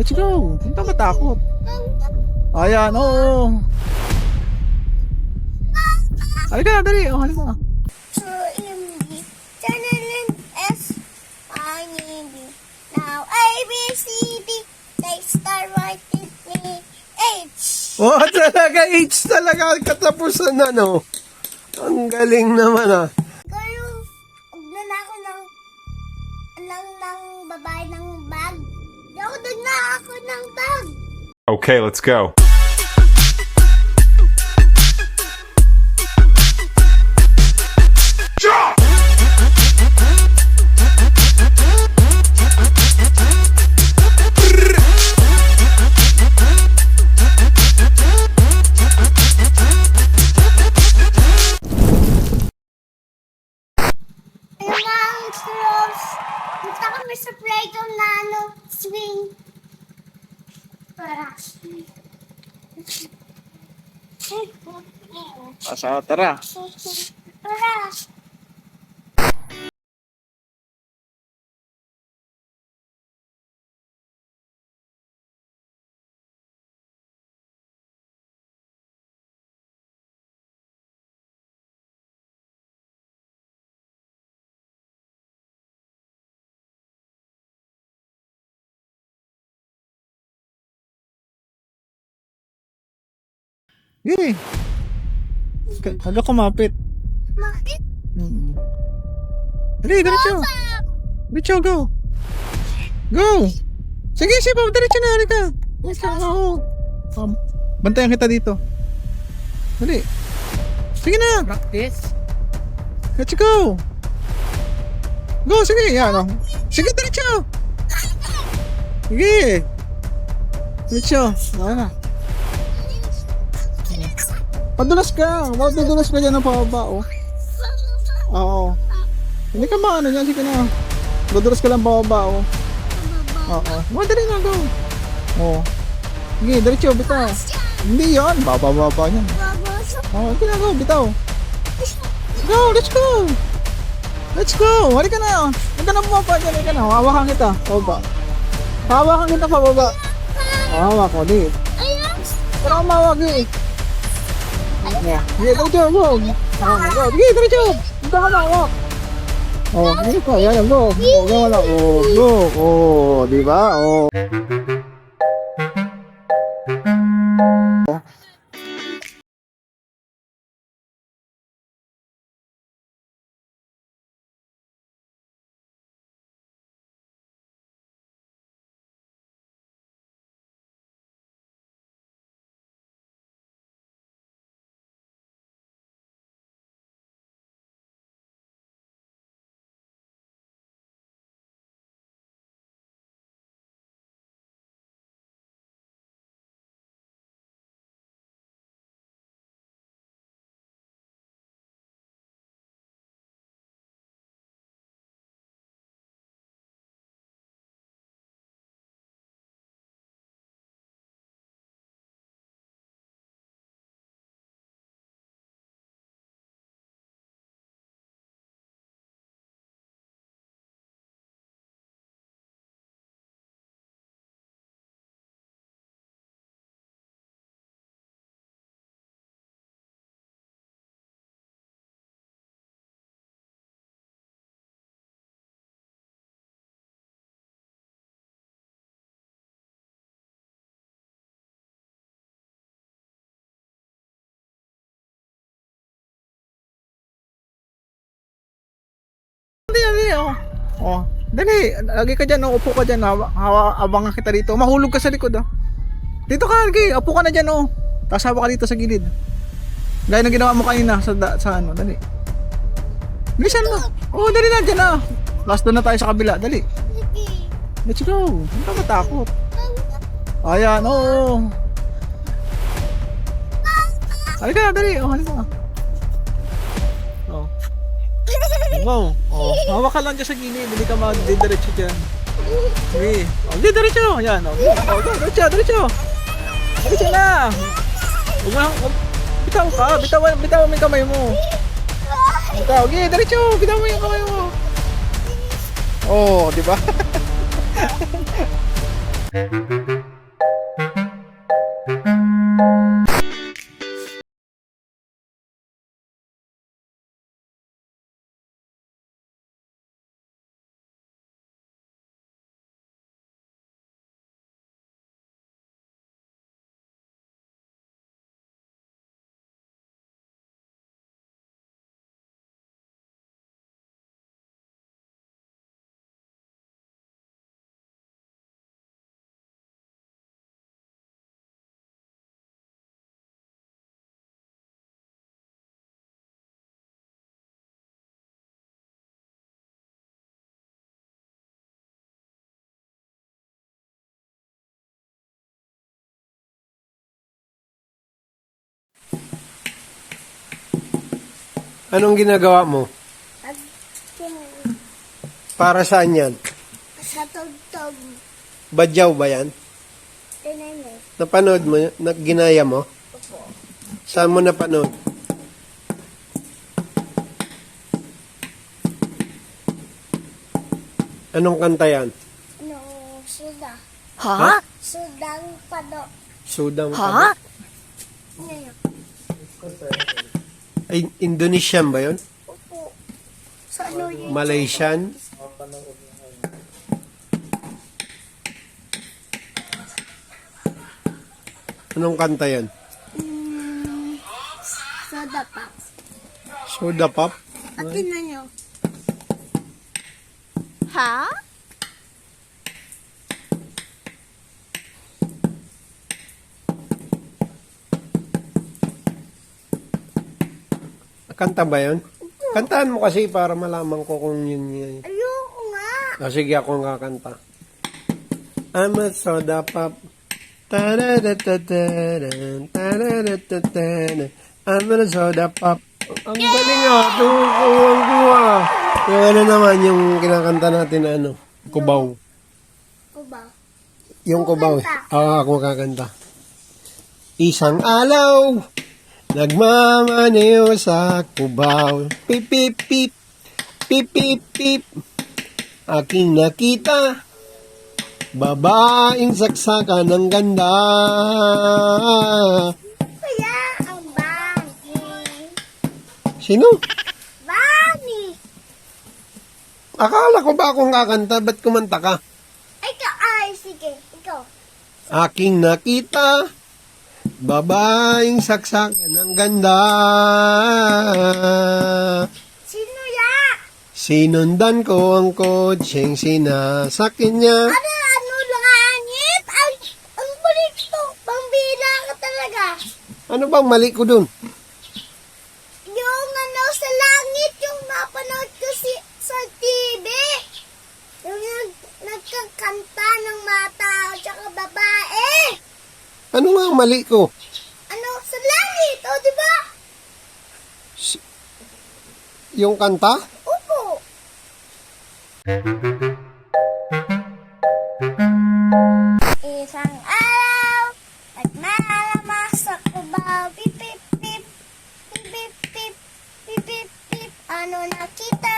Let's go. Hindi ka matakot. Ayan, oo. Halika, dali. Oh, halika. MD, Channel S, I need it. Now A, B, C, D, they start writing me H. Oh, talaga, H talaga ang katapusan na, no? Ang galing naman, ah. Pero, na ako ng babae ng bag. Doon na ako ng bag. Okay, let's go. Ayun nga ang strokes. Punta kami sa playground na swing. Para. Tara. Para. Sige. Huwag kumapit. Bakit? Dali, diretso. Diretso, go. Go. Sige, sipa, diretso na, halika. Oo. Bantayan kita dito. Dali. Sige na. Practice. Let's go. Go, sige. Yan, oh. Sige, diretso. Sige. Diretso. Wala na. Padulas ka. Padulas ka dyan ng pababa, oh. Oo. Hindi ka maano yan. Sige na. Padulas ka lang pababa, oh. Oo. Dali na, go. Oo. Sige, diretso, bitaw. Hindi yan. Baba yan. Oo, sige na, go, bitaw. Go, let's go. Let's go. Halika na. Huwag ka na bumaba dyan. Halika na. Hawakan kita. Pababa. Hawakan kita pababa. Hawak ko, di. Pero umawag eh. Yeah. Sige, diretso, go. Go. Sige, diretso. Huwag ka na, hawak. Oh, ano pa? Yan, go. Oh, wala. Oh, go. Oh, di ba? Oh. Dali, oh. Oh, dali. Lagi ka dyan, oh. Upo ka dyan. Abangan kita dito. Mahulog ka sa likod, oh. Dito ka, lagi. Upo ka na dyan, oh. Tapos hawa ka dito sa gilid. Gaya na ginawa mo kanina sa ano, dali. Bilisan mo. Oh, dali na, dyan na. Last doon na tayo sa kabila, dali. Let's go. Hindi ka matakot. Ayan, oo. Halika, dali. Oh, halika. Oh. Wow. Oh, hawak ka lang dyan sa gilid. Hindi ka mag-diretso dyan. Okay. Oh, diretso. Yan. Oh, diretso. Diretso na. Bitaw ka. Bitaw mo yung kamay mo. Bitaw. Okay, diretso. Bitaw mo yung kamay mo. Oh, di ba? Anong ginagawa mo? At Para saan yan? sa tugtog. Badyaw ba yan? Tinanay. Napanood mo? Ginaya mo? Saan mo napanood? Anong kanta yan? No, suda. Ha? Sudang pado. Sudang Ngayon. Ay, Indonesian ba yun? Opo. Sa ano yun? Malaysian? Anong kanta yan? Soda pa. Soda pop? At tinan nyo. Ha? Kanta ba yun? Kantaan mo kasi para malaman ko kung yun yun. Ayoko nga. Sige, ako ang kakanta. I'm a soda pop. Ta-da-da-da-da-da, ta-da-da-da-da-da. I'm a soda pop. Ang galing ah. Tuwang-tuwa. Yung ano naman, yung kinakanta natin na ano, kubaw. Ko ba? Yung kubaw. Ako kakanta. Isang alaw, nagmamaneho sa kubaw. Pip, pip, pip. Pip, pip, pip. Aking nakita, babaeng saksakan ng ganda. Kaya ang bangin. Sino? Bani. Akala ko ba akong kakanta? Ba't kumanta ka? Ikaw, ay, sige. Ikaw. Aking nakita, babaeng saksakan ng ganda. Sino ya? Sinundan ko ang kotseng sinasakyan niya. Ano langit? Ay, ang balik to. Pambila ka talaga. Ano bang mali ko dun? Yung ano sa langit, yung napanood ko sa TV. Yung nagkakanta ng mata at saka babae. Ano nga ang mali ko? Ano sa langit, o diba? Yung kanta? Opo. Isang araw, nagmalamas sa kubaw. Pip, pip, pip. Pip, pip, pip. Pip, pip, pip. Ano nakita?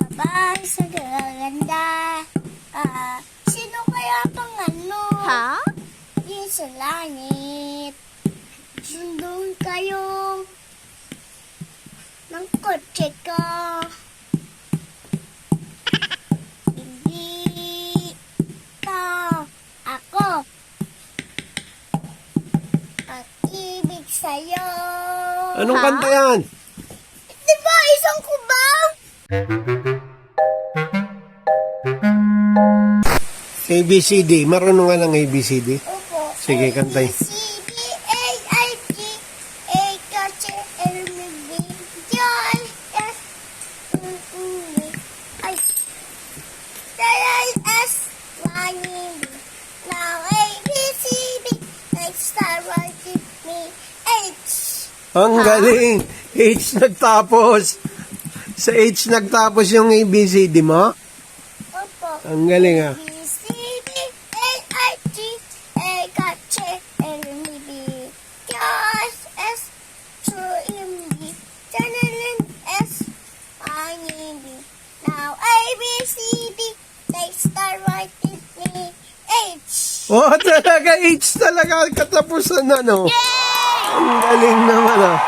Babae sa gaganda. Sino kaya pang ano? Ha? Yung sa langit. Sundong kayo ng kotse ko. Hindi to ako. Pag-ibig sa'yo. Anong Ha? kanta yan? Diba isang kubaw? ABCD. Marunong ka ng ABCD? Opo. Sige, kantay. C, D, A, I, G, A, K, C, L, M, N, J, S, I, S, Y, D. Now A, B, C, D. Next star, right with me. H. Ang galing. H nagtapos. Sa H nagtapos yung ABCD mo? Opo. Ang galing ah. B, C, D, A, I, G, A, K, C, L, M, N, J, S, M, D. Channeling S, I, D. Now A, B, C, D. Next star, right with me. H. Oo, talaga. H talaga. Katapusan na, no? Ang galing naman, ah.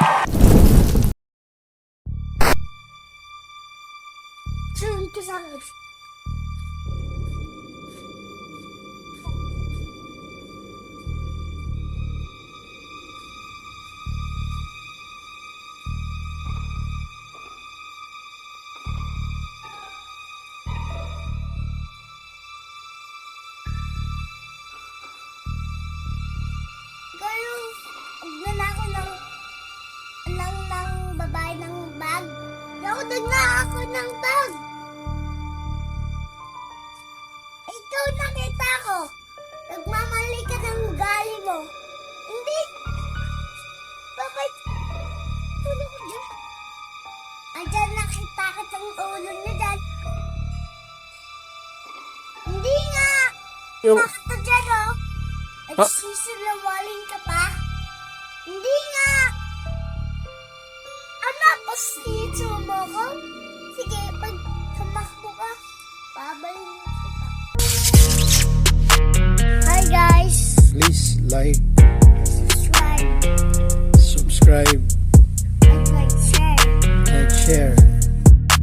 Sunod ka sa akin. Kayo, nagnanako ng babae ng bag. Ako nagnanako ng bag. Ikaw nakita ko. Nagmamali ka ng ugali mo. Hindi. Bakit? Tulog ko dyan. Andyan nakita ka sa ulo niya dyan. Hindi nga. Yung, Bakit ka dyan, oh? Nagsisilawaling ka pa? Hindi nga. Anak, pasito mo ko? Sige, pag tumakbo ka, babalin kita. Hi guys! please like,